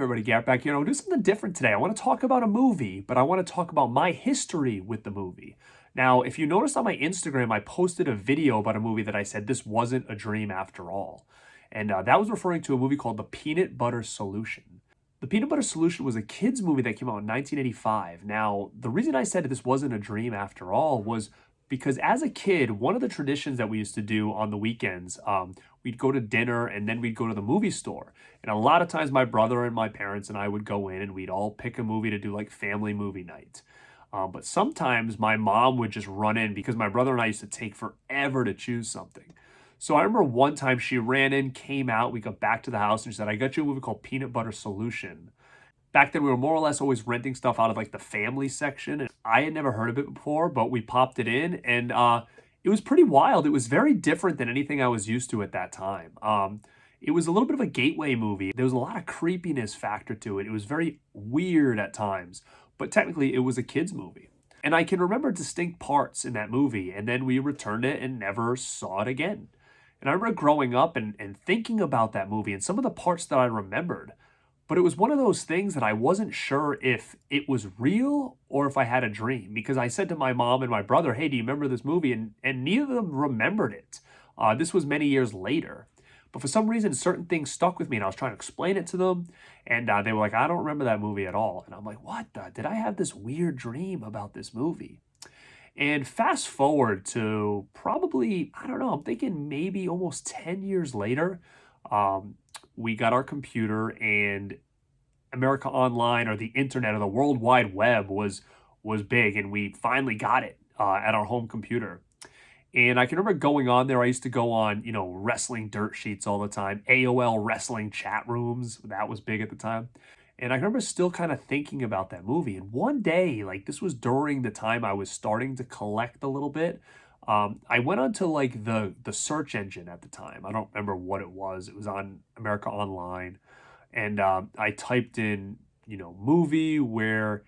everybody? Garrett back here. I want to do something different today. I want to talk about a movie, but I want to talk about my history with the movie. Now, if you noticed on my Instagram, I posted a video about a movie that I said this wasn't a dream after all. And that was referring to a movie called The Peanut Butter Solution. The Peanut Butter Solution was a kid's movie that came out in 1985. Now, the reason I said this wasn't a dream after all was because as a kid, one of the traditions that we used to do on the weekends, we'd go to dinner and then we'd go to the movie store. And a lot of times my brother and my parents and I would go in and we'd all pick a movie to do like family movie night. But sometimes my mom would just run in because my brother and I used to take forever to choose something. So I remember one time she ran in, came out, we got back to the house and she said, I got you a movie called Peanut Butter Solution. Back then we were more or less always renting stuff out of like the family section. And I had never heard of it before, but we popped it in and it was pretty wild. It was very different than anything I was used to at that time. It was a little bit of a gateway movie. There was a lot of creepiness factor to it. It was very weird at times, but technically it was a kid's movie. And I can remember distinct parts in that movie, and then we returned it and never saw it again. And I remember growing up and thinking about that movie and some of the parts that I remembered, but it was one of those things that I wasn't sure if it was real or if I had a dream, because I said to my mom and my brother, hey, do you remember this movie? And neither of them remembered it. This was many years later. But for some reason, certain things stuck with me, and I was trying to explain it to them, and they were like, I don't remember that movie at all. And I'm like, what the? Did I have this weird dream about this movie? And fast forward to probably, I don't know, I'm thinking maybe almost 10 years later, we got our computer and America Online or the internet or the World Wide Web was big, and we finally got it at our home computer. And I can remember going on there. I used to go on, wrestling dirt sheets all the time, AOL wrestling chat rooms. That was big at the time. And I remember still kind of thinking about that movie. And one day, like this was during the time I was starting to collect a little bit. I went onto like the search engine at the time. I don't remember what it was. It was on America Online. And I typed in, movie where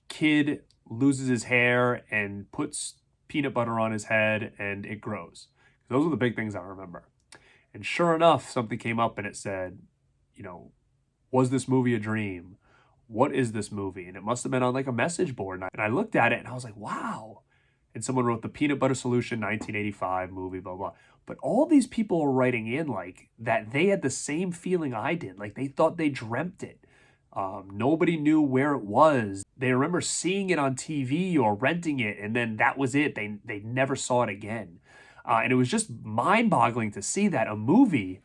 kid loses his hair and puts peanut butter on his head and it grows. Those are the big things I remember. And sure enough, something came up and it said, was this movie a dream? What is this movie? And it must have been on like a message board. And I looked at it and I was like, wow. And someone wrote the Peanut Butter Solution 1985 movie, blah, blah. But all these people were writing in like that they had the same feeling I did. Like they thought they dreamt it. Nobody knew where it was. They remember seeing it on TV or renting it, and then that was it. They never saw it again. And it was just mind-boggling to see that a movie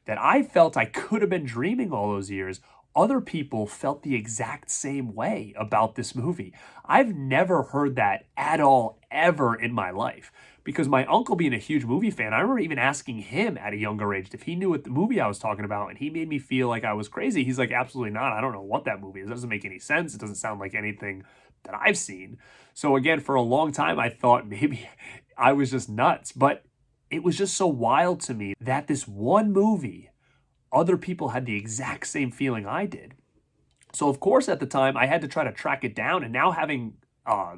that I felt I could have been dreaming all those years, other people felt the exact same way about this movie. I've never heard that at all, ever in my life. Because my uncle being a huge movie fan, I remember even asking him at a younger age if he knew what the movie I was talking about, and he made me feel like I was crazy. He's like, absolutely not. I don't know what that movie is. It doesn't make any sense. It doesn't sound like anything that I've seen. So again, for a long time, I thought maybe I was just nuts. But it was just so wild to me that this one movie, other people had the exact same feeling I did. So of course, at the time, I had to try to track it down. And now having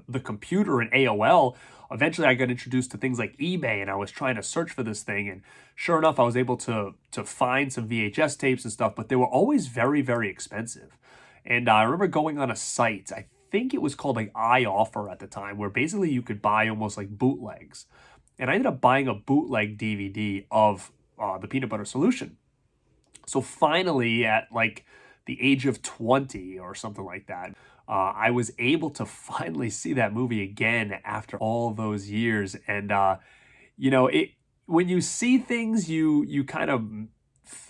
the computer and AOL, eventually I got introduced to things like eBay, and I was trying to search for this thing. And sure enough, I was able to find some VHS tapes and stuff, but they were always very, very expensive. And I remember going on a site, I think it was called like iOffer at the time, where basically you could buy almost like bootlegs. And I ended up buying a bootleg DVD of the Peanut Butter Solution. So finally, at like the age of 20 or something like that, I was able to finally see that movie again after all those years. And, when you see things, you kind of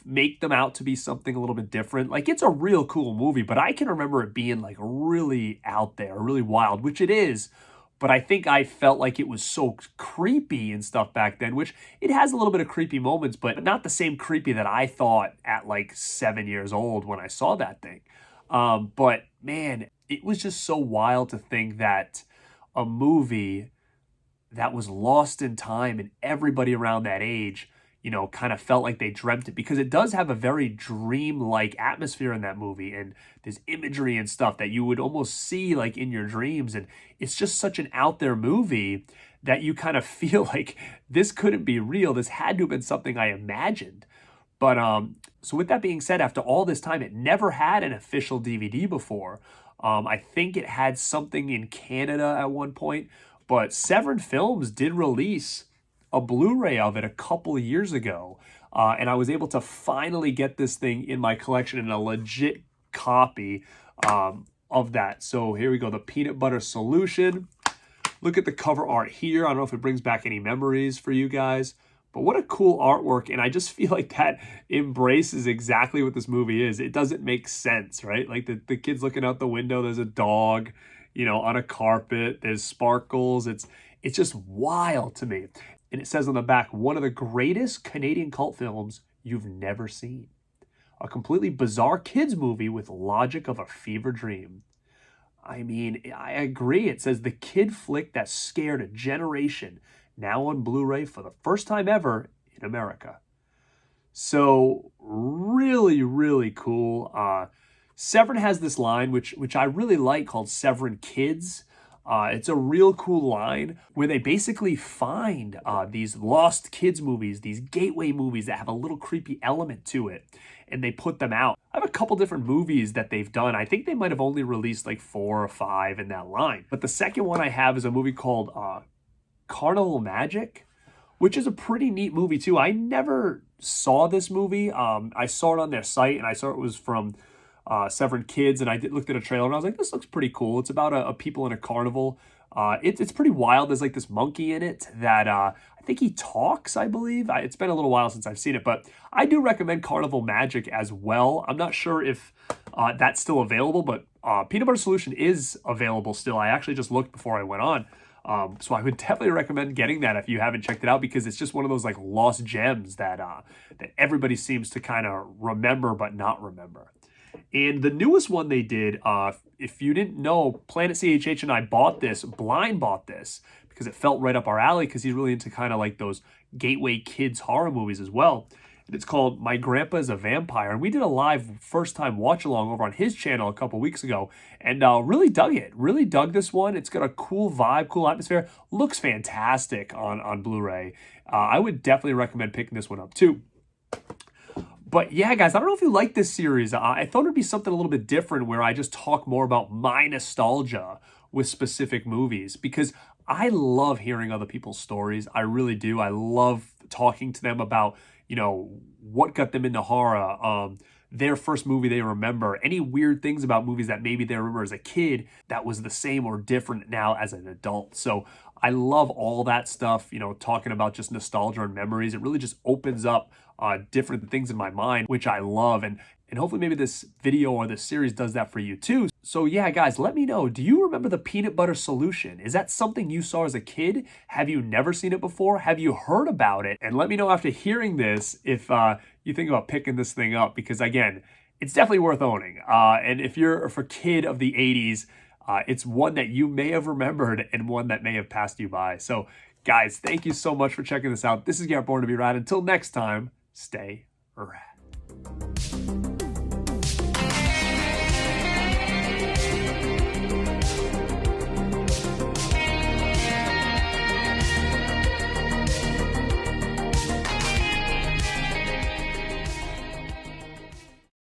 make them out to be something a little bit different. Like it's a real cool movie, but I can remember it being like really out there, really wild, which it is. But I think I felt like it was so creepy and stuff back then, which it has a little bit of creepy moments, but not the same creepy that I thought at like 7 years old when I saw that thing. But man, it was just so wild to think that a movie that was lost in time and everybody around that age, kind of felt like they dreamt it, because it does have a very dream-like atmosphere in that movie. And there's imagery and stuff that you would almost see like in your dreams. And it's just such an out there movie that you kind of feel like this couldn't be real. This had to have been something I imagined. So with that being said, after all this time, it never had an official DVD before. I think it had something in Canada at one point, but Severin Films did release a Blu-ray of it a couple of years ago. And I was able to finally get this thing in my collection in a legit copy of that. So here we go, the Peanut Butter Solution. Look at the cover art here. I don't know if it brings back any memories for you guys, but what a cool artwork. And I just feel like that embraces exactly what this movie is. It doesn't make sense, right? Like the kid's looking out the window, there's a dog, you know, on a carpet, there's sparkles. It's just wild to me. And it says on the back, one of the greatest Canadian cult films you've never seen. A completely bizarre kids movie with logic of a fever dream. I mean, I agree. It says the kid flick that scared a generation, now on Blu-ray for the first time ever in America. So really, really cool. Severin has this line, which I really like, called Severin Kids. It's a real cool line where they basically find these lost kids movies, these gateway movies that have a little creepy element to it, and they put them out. I have a couple different movies that they've done. I think they might have only released like 4 or 5 in that line. But the second one I have is a movie called Carnival Magic, which is a pretty neat movie too. I never saw this movie. I saw it on their site, and I saw it was from Severin Kids, and I looked at a trailer, and I was like, this looks pretty cool. It's about a people in a carnival. It's pretty wild. There's like this monkey in it that I think he talks, I believe. It's been a little while since I've seen it, but I do recommend Carnival Magic as well. I'm not sure if that's still available, but Peanut Butter Solution is available still. I actually just looked before I went on. So I would definitely recommend getting that if you haven't checked it out, because it's just one of those like lost gems that that everybody seems to kind of remember but not remember. And the newest one they did, if you didn't know, Planet CHH and I blind bought this, because it felt right up our alley, because he's really into kind of like those gateway kids horror movies as well. And it's called My Grandpa is a Vampire. And we did a live first-time watch-along over on his channel a couple weeks ago, and really dug it. Really dug this one. It's got a cool vibe, cool atmosphere. Looks fantastic on Blu-ray. I would definitely recommend picking this one up too. But yeah, guys, I don't know if you like this series. I thought it'd be something a little bit different, where I just talk more about my nostalgia with specific movies, because I love hearing other people's stories. I really do. I love talking to them about, you know, what got them into horror, their first movie they remember, any weird things about movies that maybe they remember as a kid that was the same or different now as an adult. So I love all that stuff, you know, talking about just nostalgia and memories. It really just opens up different things in my mind, which I love. And hopefully maybe this video or this series does that for you too. So yeah, guys, let me know. Do you remember the Peanut Butter Solution? Is that something you saw as a kid? Have you never seen it before? Have you heard about it? And let me know after hearing this if you think about picking this thing up, because again, it's definitely worth owning. And if you're a kid of the 80s, it's one that you may have remembered and one that may have passed you by. So guys, thank you so much for checking this out. This is Garrett, Born to be Rad. Until next time, stay rad.